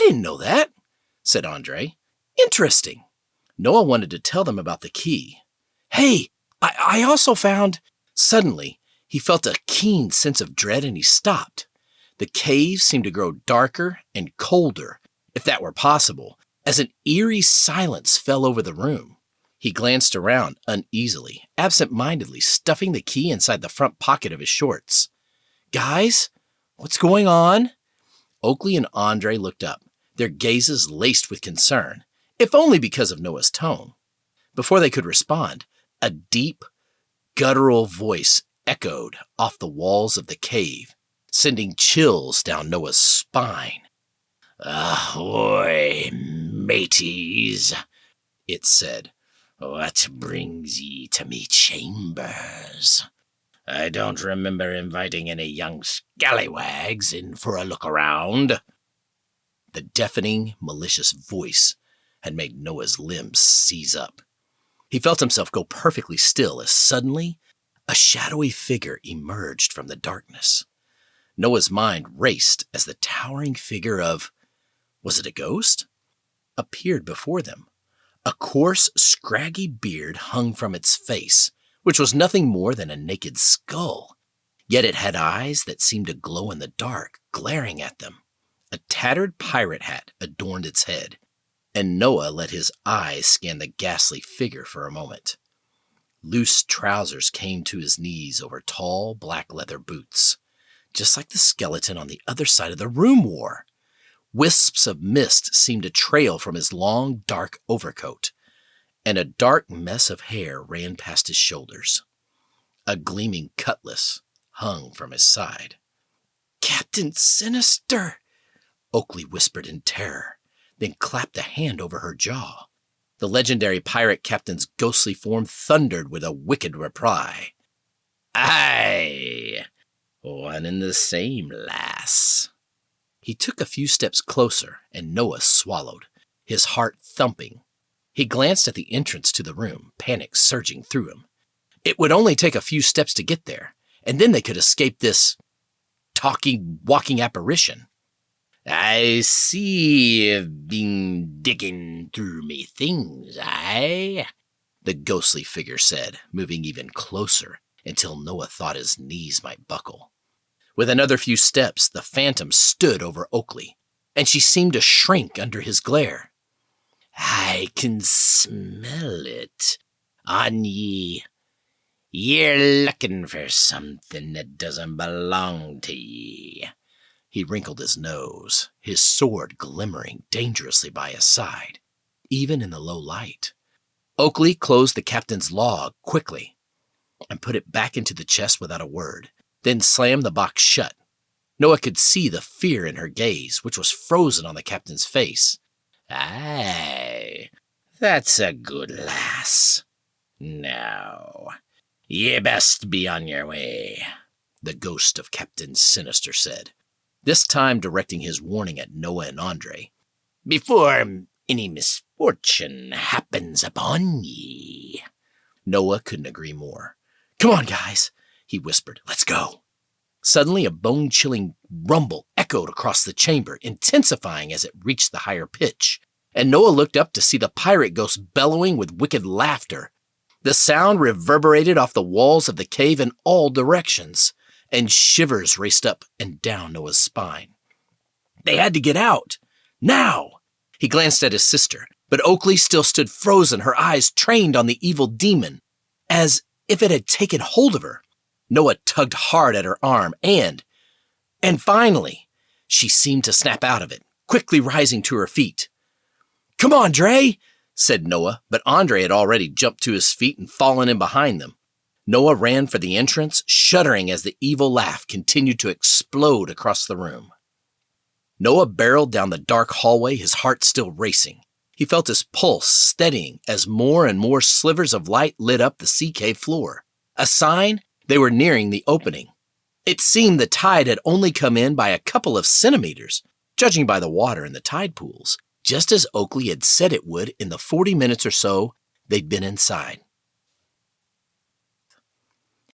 didn't know that, said Andre. Interesting. Noah wanted to tell them about the key. Hey, I also found... Suddenly, he felt a keen sense of dread and he stopped. The cave seemed to grow darker and colder, if that were possible, as an eerie silence fell over the room. He glanced around uneasily, absent-mindedly stuffing the key inside the front pocket of his shorts. Guys, what's going on? Oakley and Andre looked up, their gazes laced with concern, if only because of Noah's tone. Before they could respond, a deep, guttural voice echoed off the walls of the cave, sending chills down Noah's spine. "Ahoy, mateys," it said. "What brings ye to me chambers? I don't remember inviting any young scallywags in for a look around." The deafening, malicious voice had made Noah's limbs seize up. He felt himself go perfectly still as suddenly a shadowy figure emerged from the darkness. Noah's mind raced as the towering figure of, was it a ghost? Appeared before them. A coarse, scraggy beard hung from its face, which was nothing more than a naked skull. Yet it had eyes that seemed to glow in the dark, glaring at them. A tattered pirate hat adorned its head, and Noah let his eyes scan the ghastly figure for a moment. Loose trousers came to his knees over tall, black leather boots, just like the skeleton on the other side of the room wore. Wisps of mist seemed to trail from his long, dark overcoat, and a dark mess of hair ran past his shoulders. A gleaming cutlass hung from his side. "Captain Sinister," Oakley whispered in terror, then clapped a hand over her jaw. The legendary pirate captain's ghostly form thundered with a wicked reply. "Aye, one and the same, lass." He took a few steps closer, and Noah swallowed, his heart thumping. He glanced at the entrance to the room, panic surging through him. It would only take a few steps to get there, and then they could escape this talking, walking apparition. "I see you've been digging through me things, aye?" the ghostly figure said, moving even closer until Noah thought his knees might buckle. With another few steps, the phantom stood over Oakley, and she seemed to shrink under his glare. "I can smell it on ye. You're looking for something that doesn't belong to ye." He wrinkled his nose, his sword glimmering dangerously by his side, even in the low light. Oakley closed the captain's log quickly and put it back into the chest without a word, then slammed the box shut. Noah could see the fear in her gaze, which was frozen on the captain's face. "Aye, that's a good lass. Now, ye best be on your way," the ghost of Captain Sinister said, this time directing his warning at Noah and Andre. "Before any misfortune happens upon ye." Noah couldn't agree more. "Come on, guys," he whispered. "Let's go." Suddenly, a bone-chilling rumble echoed across the chamber, intensifying as it reached the higher pitch, and Noah looked up to see the pirate ghost bellowing with wicked laughter. The sound reverberated off the walls of the cave in all directions, and shivers raced up and down Noah's spine. They had to get out. Now! He glanced at his sister, but Oakley still stood frozen, her eyes trained on the evil demon, as if it had taken hold of her. Noah tugged hard at her arm, and finally, she seemed to snap out of it, quickly rising to her feet. "Come on, Dre," said Noah, but Andre had already jumped to his feet and fallen in behind them. Noah ran for the entrance, shuddering as the evil laugh continued to explode across the room. Noah barreled down the dark hallway, his heart still racing. He felt his pulse steadying as more and more slivers of light lit up the sea cave floor. A sign they were nearing the opening. It seemed the tide had only come in by a couple of centimeters, judging by the water in the tide pools, just as Oakley had said it would in the 40 minutes or so they'd been inside.